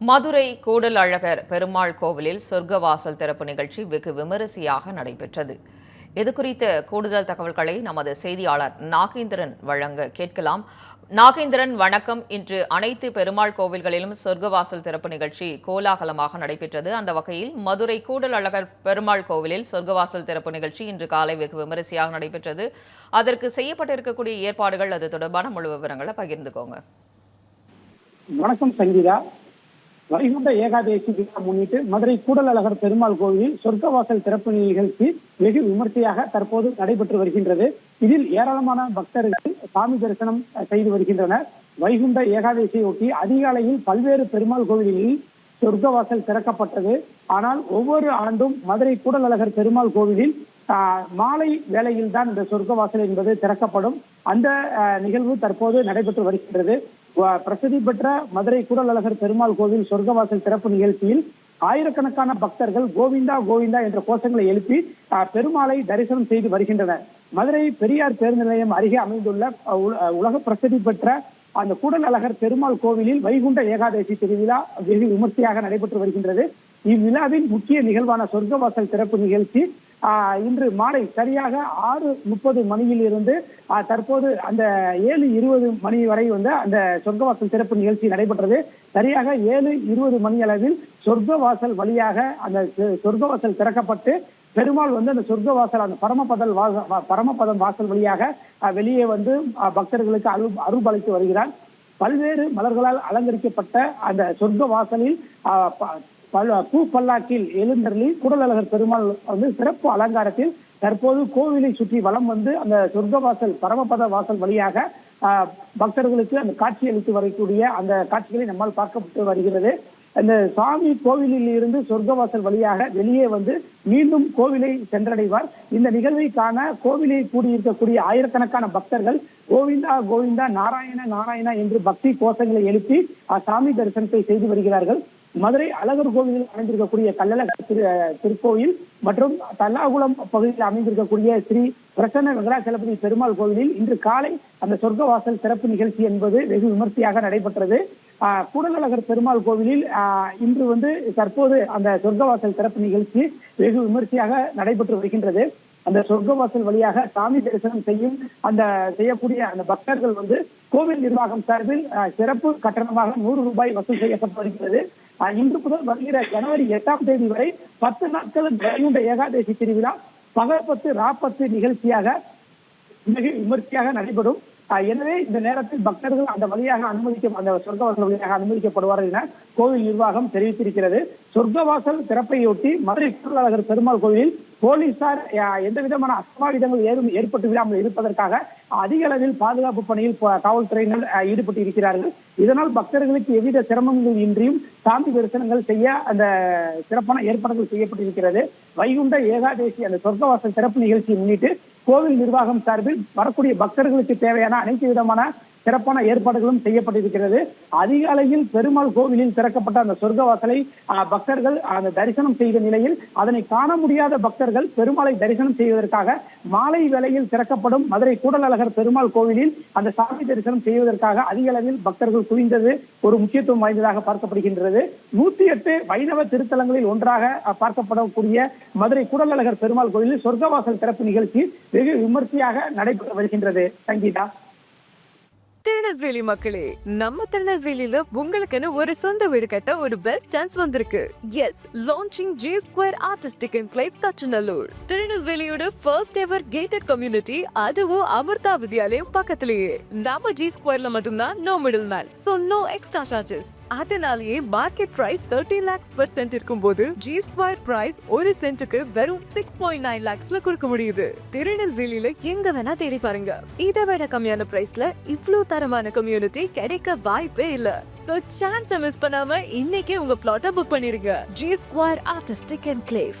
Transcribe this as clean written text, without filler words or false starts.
மதுரை கூடல் அழகர் பெருமாள் கோவிலில் சொர்க்கவாசல் திறப்பு நிகழ்ச்சி வெகு விமரிசையாக நடைபெற்றது. இதுகுறித்த கூடுதல் தகவல்களை நமது செய்தியாளர் நாகேந்திரன் வழங்க கேட்கலாம். நாகேந்திரன், வணக்கம். இன்று அனைத்து பெருமாள் கோவில்களிலும் சொர்க்கவாசல் திறப்பு நிகழ்ச்சி கோலாகலமாக நடைபெற்றது. அந்த வகையில் மதுரை கூடல் அழகர் பெருமாள் கோவிலில் சொர்க்கவாசல் திறப்பு நிகழ்ச்சி இன்று காலை வெகு விமரிசையாக நடைபெற்றது. அதற்கு செய்யப்பட்டிருக்கக்கூடிய ஏற்பாடுகள், அது தொடர்பான முழு விவரங்களை பகிர்ந்துக்கோங்க. வணக்கம் சங்கீதா. வைகுண்ட ஏகாதேசி விழா முன்னிட்டு மதுரை கூடல் அழகர் பெருமாள் கோவிலில் சொர்க்கவாசல் திறப்பு நிகழ்ச்சி வெகு விமர்சையாக தற்போது நடைபெற்று வருகின்றது. இதில் ஏராளமான பக்தர்கள் சாமி தரிசனம் செய்து வருகின்றனர். வைகுண்ட ஏகாதேசியொட்டி அதிகாலையில் பல்வேறு பெருமாள் கோவில்களில் சொர்க்கவாசல் திறக்கப்பட்டது. ஆனால் ஒவ்வொரு ஆண்டும் மதுரை கூடல் அழகர் பெருமாள் கோவிலில் மாலை வேளையில் தான் இந்த சொர்க்கவாசல் என்பது திறக்கப்படும். அந்த நிகழ்வு தற்போது நடைபெற்று வருகின்றது. பிரசித்தி பெற்ற மதுரை கூடல் அழகர் பெருமாள் கோவில் சொர்க்கவாசல் திறப்பு நிகழ்ச்சியில் ஆயிரக்கணக்கான பக்தர்கள் கோவிந்தா கோவிந்தா என்ற கோஷங்களை எழுப்பி பெருமாளை தரிசனம் செய்து வருகின்றனர். மதுரை பெரியார் பேருந்து நிலையம் அருகே அமைந்துள்ள உலக பிரசித்தி பெற்ற அந்த கூடல் அழகர் பெருமாள் கோவிலில் வைகுண்ட ஏகாதசி திருவிழா வெகு விமர்சையாக நடைபெற்று வருகின்றது. இவ்விழாவின் முக்கிய நிகழ்வான சொர்க்கவாசல் திறப்பு நிகழ்ச்சி இன்று மாலை சரியாக 6:30 மணியில் இருந்து தற்போது அந்த 7:20 மணி வரை அந்த சொர்க்கவாசல் திறப்பு நிகழ்ச்சி நடைபெற்றது. சரியாக 7:20 மணி அளவில் சொர்க்கவாசல் வழியாக அந்த சொர்க்கவாசல் திறக்கப்பட்டு பெருமாள் அந்த சொர்க்கவாசல் அந்த பரமபதம் வாசல் வழியாக வெளியே பக்தர்களுக்கு அருள்பாலித்து வருகிறார். பல்வேறு மலர்களால் அலங்கரிக்கப்பட்ட அந்த சொர்க்க வாசலில் பூ பல்லாக்கில் எழுந்தருளி கூடல் அழகர் பெருமாள் சிறப்பு அலங்காரத்தில் தற்போது கோவிலை சுற்றி வலம் அந்த சொர்க்கவாசல் பரமபத வாசல் வழியாக பக்தர்களுக்கு அந்த காட்சி அளித்து வரக்கூடிய அந்த காட்சிகளை நம்மால் பார்க்கப்பட்டு வருகிறது. அந்த சாமி கோவிலில் இருந்து சொர்க்கவாசல் வழியாக வெளியே மீண்டும் கோவிலை சென்றடைவார். இந்த நிகழ்வை காண கோவிலில் கூடியிருக்கக்கூடிய ஆயிரக்கணக்கான பக்தர்கள் கோவிந்தா கோவிந்தா நாராயண நாராயணா என்று பக்தி கோஷங்களை எழுப்பி சாமி தரிசனத்தை செய்து வருகிறார்கள். மதுரை அழகர் கோவிலில் அமைந்திருக்கக்கூடிய கள்ளழகர் திருக்கோயில் மற்றும் தல்லாகுளம் பகுதியில் அமைந்திருக்கக்கூடிய ஸ்ரீ பிரசன்ன வெங்கடாச்சலபதி பெருமாள் கோவிலில் இன்று காலை அந்த சொர்க்கவாசல் சிறப்பு நிகழ்ச்சி என்பது வெகு விமர்சையாக நடைபெற்றது. கூடல் அழகர் பெருமாள் கோவிலில் இன்று தற்போது அந்த சொர்க்கவாசல் சிறப்பு நிகழ்ச்சி வெகு விமர்சையாக நடைபெற்று வருகின்றது. அந்த சொர்க்கவாசல் வழியாக சாமி தரிசனம் செய்யக்கூடிய அந்த பக்தர்கள் கோவில் நிர்வாகம் சார்பில் சிறப்பு கட்டணமாக 100 ரூபாய் வசூல் செய்யப்பட்டு வருகிறது. இன்று முதல் வருகிற ஜனவரி 8ஆம் தேதி வரை 10 நாட்கள் வைகுண்ட ஏகாதசி திருவிழா பகல் 10 ரா10 நிகழ்ச்சியாக மிக விமர்சையாக நடைபெறும். எனவே இந்த நேரத்தில் பக்தர்கள் அந்த வழியாக அந்த சொர்க்கவாசல் வழியாக அனுமதிக்கப்படுவார்கள் என கோவில் நிர்வாகம் தெரிவித்திருக்கிறது. சொர்க்கவாசல் திறப்பையொட்டி மதுரை கூடல் அழகர் பெருமாள் கோவிலில் போலீசார் எந்த விதமான அசம்பாவிதங்கள் ஏதும் ஏற்பட்டு விடாமல் இருப்பதற்காக அதிக அளவில் பாதுகாப்பு பணியில் காவல்துறையினர் ஈடுபட்டு இருக்கிறார்கள். இதனால் பக்தர்களுக்கு எவ்வித சிரமங்கள் இன்றியும் சாமி தரிசனங்கள் செய்ய அந்த சிறப்பான ஏற்பாடுகள் செய்யப்பட்டிருக்கிறது. வைகுண்ட ஏகாதசி அந்த சொர்க்கவாசல் சிறப்பு நிகழ்ச்சியை முன்னிட்டு கோவில் நிர்வாகம் சார்பில் வரக்கூடிய பக்தர்களுக்கு தேவையான அனைத்து விதமான சிறப்பான ஏற்பாடுகளும் செய்யப்பட்டிருக்கிறது. அதிகாலையில் பெருமாள் கோவிலில் திறக்கப்பட்ட அந்த சொர்க்கவாசலை பக்தர்கள் அந்த தரிசனம் செய்த நிலையில் அதனை காண முடியாத பக்தர்கள் பெருமாளை தரிசனம் செய்வதற்காக மாலை வேளையில் திறக்கப்படும் மதுரை கூடல் அழகர் பெருமாள் கோவிலில் அந்த சாமி தரிசனம் செய்வதற்காக அதிக அளவில் பக்தர்கள் குவிந்தது ஒரு முக்கியத்துவம் வாய்ந்ததாக பார்க்கப்படுகின்றது. 108 வைணவ திருத்தலங்களில் ஒன்றாக பார்க்கப்படக்கூடிய மதுரை கூடல் அழகர் பெருமாள் கோவிலில் சொர்க்கவாசல் திறப்பு நிகழ்ச்சி வெகு விமர்சையாக நடைபெற்று வருகின்றது. சங்கீதா. திருநெல்வேலி மக்களே, நம்ம திருநெல்வேலியில உங்களுக்குன்னு ஒரு சொந்த வீடு கட்ட ஒரு பெஸ்ட் சான்ஸ் வந்திருக்கு. Yes, launching G Square Artistic Enclave Thachanallur. திருநெல்வேலியோட ஃபர்ஸ்ட் எவர் கேட்டட் கம்யூனிட்டி, அதுவும் அமிர்தா வித்யாலயம் பக்கத்திலேயே. நம்ம G Squareல மட்டும்தான் no middle man, so no extra charges. அதனாலேயே market price 13 lakhs per cent இருக்கும்போது G Square பிரைஸ் ஒரு சென்ட்டுக்கு வெறும் 6.9 lakhsல கொடுக்க முடியுது. திருநெல்வேலியில எங்க வேணா தேடி பாருங்க, இதை விட கம்மியான பிரைஸ்ல இவ்ளோ தரமான கம்யூனிட்டி கிடைக்க வாய்ப்பே இல்ல. சோ சான்ஸ் மிஸ் பண்ணாம இன்னைக்கே உங்க பிளாட்டை புக் பண்ணிருங்க. G Square Artistic Enclave.